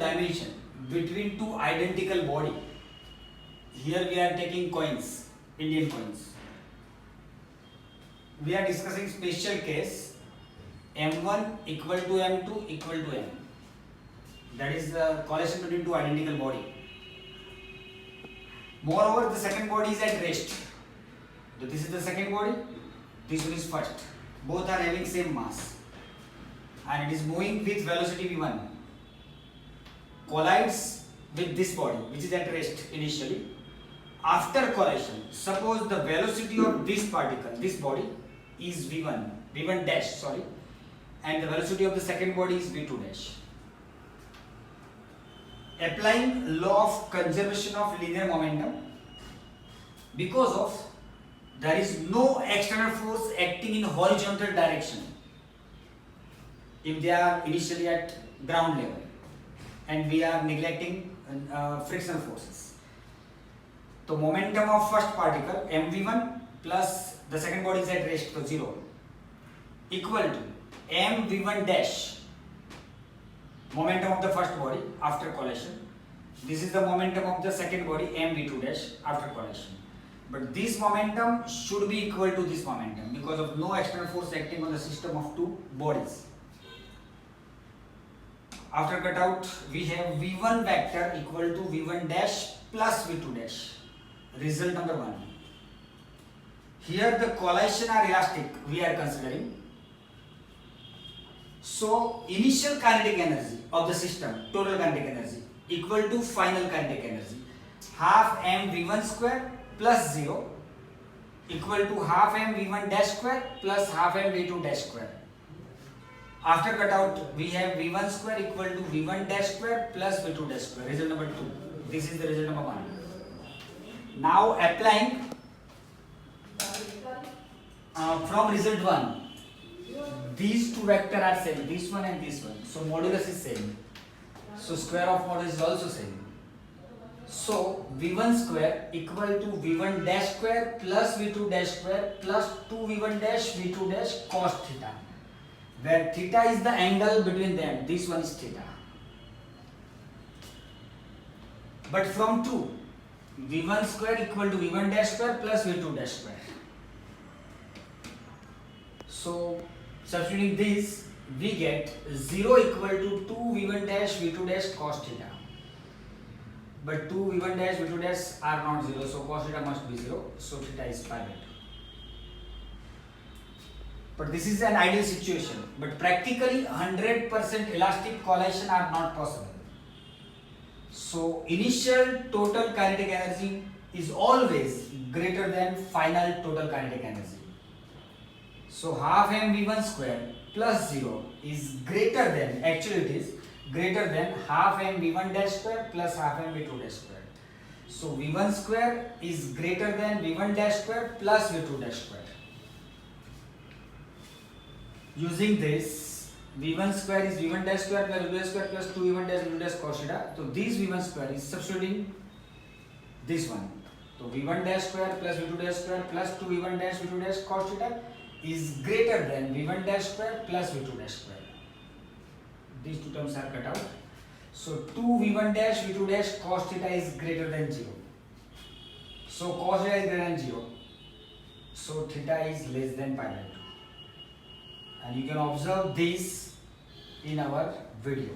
dimension between two identical body. Here we are taking coins, Indian coins. We are discussing special case M1 equal to M2 equal to M. That is the correlation between two identical body. Moreover, the second body is at rest. So this is the second body, this one is first. Both are having same mass and it is moving with velocity v1. Collides with this body which is at rest initially. After collision, suppose the velocity of this particle, this body is v1 dash, sorry, and the velocity of the second body is v2 dash. Applying law of conservation of linear momentum, because of there is no external force acting in horizontal direction if they are initially at ground level and we are neglecting frictional forces. So momentum of first particle mv1 plus the second body is at rest, so 0, equal to mv1 dash, momentum of the first body after collision. This is the momentum of the second body mv2 dash after collision. But this momentum should be equal to this momentum because of no external force acting on the system of two bodies. After cutout, we have v1 vector equal to v1 dash plus v2 dash. Result number 1. Here the collision are elastic we are considering. So initial kinetic energy of the system, total kinetic energy, equal to final kinetic energy, half m v1 square plus 0 equal to half m v1 dash square plus half m v2 dash square. After cutout, we have v1 square equal to v1 dash square plus v2 dash square. Result number 2. This is the result number 1. Now applying from result 1, these two vectors are same, this one and this one. So modulus is same. So square of modulus is also same. So v1 square equal to v1 dash square plus v2 dash square plus 2v1 dash v2 dash cos theta, where theta is the angle between them. This one is theta. But from 2, v1 square equal to v1 dash square plus v2 dash square. So substituting this, we get 0 equal to 2v1 dash v2 dash cos theta. But 2v1 dash v2 dash are not 0, so cos theta must be 0, so theta is pi by 2. But this is an ideal situation, but practically 100% elastic collision are not possible. So initial total kinetic energy is always greater than final total kinetic energy. So half mv1 square plus 0 is greater than, actually it is greater than half mv1 dash square plus half mv2 dash square. So v1 square is greater than v1 dash square plus v2 dash square. Using this, v1 square is v1 dash square plus v2 dash square plus 2v1 dash v2 dash cos theta. So this v1 square is substituting this one. So v1 dash square plus v2 dash square plus 2v1 dash v2 dash cos theta is greater than v1 dash square plus v2 dash square. These two terms are cut out. So 2v1 dash v2 dash cos theta is greater than 0. So cos theta is greater than 0. So theta is less than pi by 2. And you can observe this in our video.